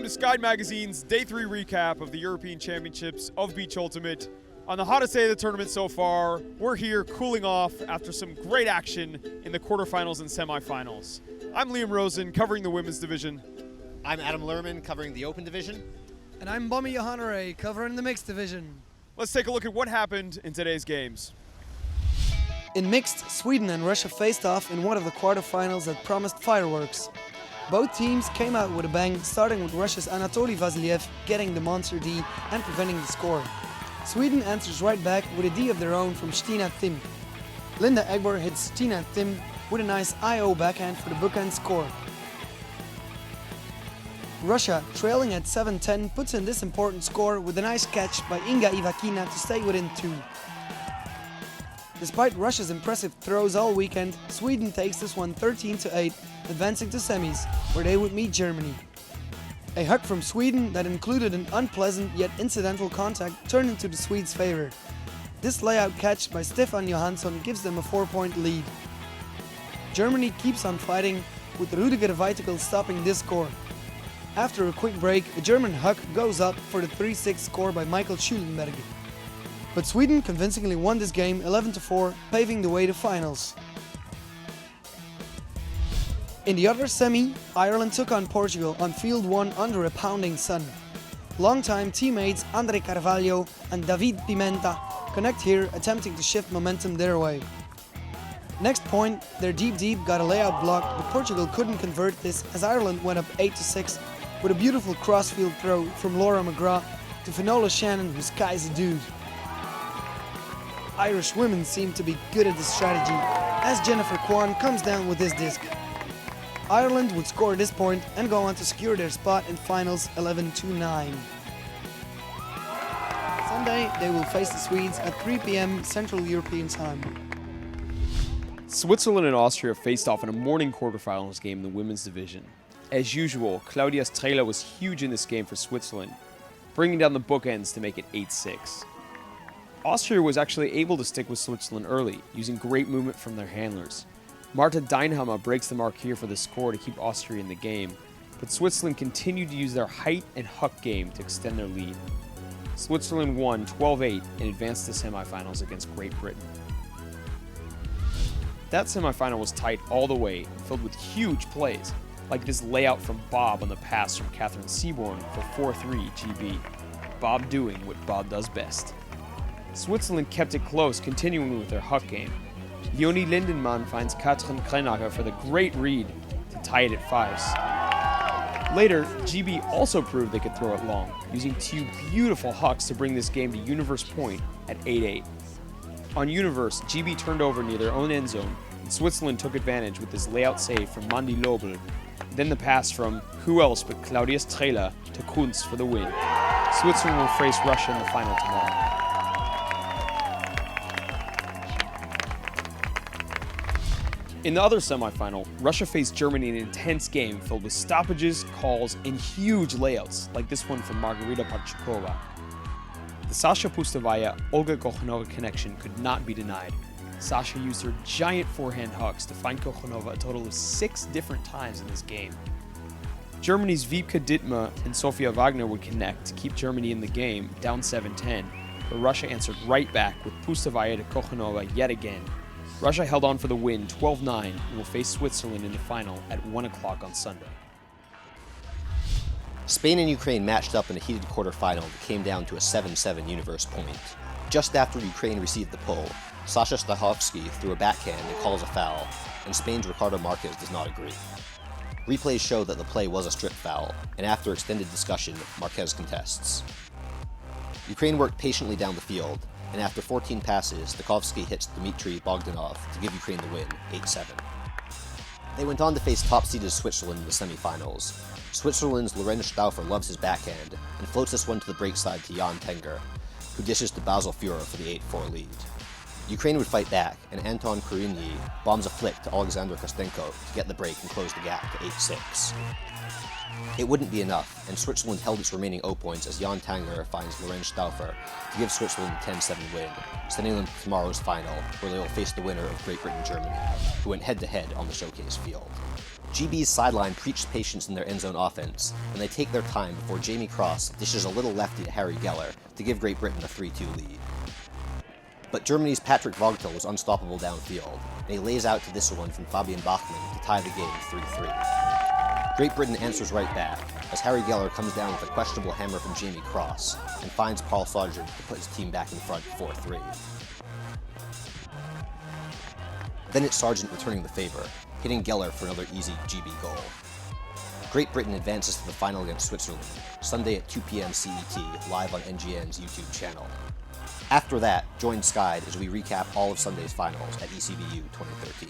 Welcome to Sky Magazine's Day 3 recap of the European Championships of Beach Ultimate. On the hottest day of the tournament so far, we're here cooling off after some great action in the quarterfinals and semifinals. I'm Liam Rosen, covering the women's division. I'm Adam Lerman, covering the open division. And I'm Bummy Johanare, covering the mixed division. Let's take a look at what happened in today's games. In mixed, Sweden and Russia faced off in one of the quarterfinals that promised fireworks. Both teams came out with a bang, starting with Russia's Anatoly Vasiliev getting the monster D and preventing the score. Sweden answers right back with a D of their own from Stina Tim. Linda Egber hits Stina Tim with a nice IO backhand for the bookend score. Russia, trailing at 7-10, puts in this important score with a nice catch by Inga Ivakina to stay within 2. Despite Russia's impressive throws all weekend, Sweden takes this one 13-8, advancing to semis, where they would meet Germany. A hug from Sweden that included an unpleasant yet incidental contact turned into the Swedes' favor. This layout catch by Stefan Johansson gives them a 4-point lead. Germany keeps on fighting, with Rudiger Weitikel stopping this score. After a quick break, a German hug goes up for the 3-6 score by Michael Schulenberger. But Sweden convincingly won this game 11-4, paving the way to finals. In the other semi, Ireland took on Portugal on field 1 under a pounding sun. Longtime teammates Andre Carvalho and David Pimenta connect here, attempting to shift momentum their way. Next point, their deep got a layout block, but Portugal couldn't convert this as Ireland went up 8-6 with a beautiful crossfield throw from Laura McGrath to Finola Shannon, who skies a dude. Irish women seem to be good at this strategy, as Jennifer Kwan comes down with this disc. Ireland would score this point and go on to secure their spot in finals 11-9. Sunday, they will face the Swedes at 3 p.m. Central European time. Switzerland and Austria faced off in a morning quarterfinals game in the women's division. As usual, Claudia Strehla was huge in this game for Switzerland, bringing down the bookends to make it 8-6. Austria was actually able to stick with Switzerland early, using great movement from their handlers. Marta Deinhammer breaks the mark here for the score to keep Austria in the game, but Switzerland continued to use their height and huck game to extend their lead. Switzerland won 12-8 and advanced to semifinals against Great Britain. That semifinal was tight all the way, filled with huge plays, like this layout from Bob on the pass from Catherine Seaborn for 4-3 GB. Bob doing what Bob does best. Switzerland kept it close, continuing with their huck game. Leonie Lindenmann finds Katrin Kreinacher for the great read to tie it at 5s. Later, GB also proved they could throw it long, using 2 beautiful hucks to bring this game to Universe Point at 8-8. On Universe, GB turned over near their own end zone, and Switzerland took advantage with this layout save from Mandy Lobel. Then the pass from who else but Claudia Strehla to Kunz for the win. Switzerland will face Russia in the final tomorrow. In the other semifinal, Russia faced Germany in an intense game filled with stoppages, calls, and huge layouts, like this one from Margarita Parchukova. The Sasha Pustavaya-Olga Kochanova connection could not be denied. Sasha used her giant forehand hucks to find Kochanova a total of 6 different times in this game. Germany's Wiebke Dittmer and Sofia Wagner would connect to keep Germany in the game, down 7-10, but Russia answered right back with Pustavaya to Kochanova yet again. Russia held on for the win 12-9 and will face Switzerland in the final at 1 o'clock on Sunday. Spain and Ukraine matched up in a heated quarterfinal that came down to a 7-7 Universe Point. Just after Ukraine received the pull, Sasha Stachovsky threw a backhand and calls a foul, and Spain's Ricardo Marquez does not agree. Replays show that the play was a strip foul, and after extended discussion, Marquez contests. Ukraine worked patiently down the field, and after 14 passes, Stachovsky hits Dmitry Bogdanov to give Ukraine the win, 8-7. They went on to face top-seeded Switzerland in the semifinals. Switzerland's Lorenz Stauffer loves his backhand, and floats this one to the break side to Jan Tenger, who dishes to Basil Führer for the 8-4 lead. Ukraine would fight back, and Anton Kurinyi bombs a flick to Alexander Kostenko to get the break and close the gap to 8-6. It wouldn't be enough, and Switzerland held its remaining O points as Jan Tanger finds Lorenz Stauffer to give Switzerland a 10-7 win, sending them to tomorrow's final, where they will face the winner of Great Britain-Germany, who went head-to-head on the showcase field. GB's sideline preached patience in their end zone offense, and they take their time before Jamie Cross dishes a little lefty to Harry Geller to give Great Britain a 3-2 lead. But Germany's Patrick Vogtel was unstoppable downfield, and he lays out to this one from Fabian Bachmann to tie the game 3-3. Great Britain answers right back, as Harry Geller comes down with a questionable hammer from Jamie Cross, and finds Paul Sargent to put his team back in front 4-3. Then it's Sargent returning the favor, hitting Geller for another easy GB goal. Great Britain advances to the final against Switzerland, Sunday at 2 p.m. CET, live on NGN's YouTube channel. After that, join Skyed as we recap all of Sunday's finals at ECBU 2013.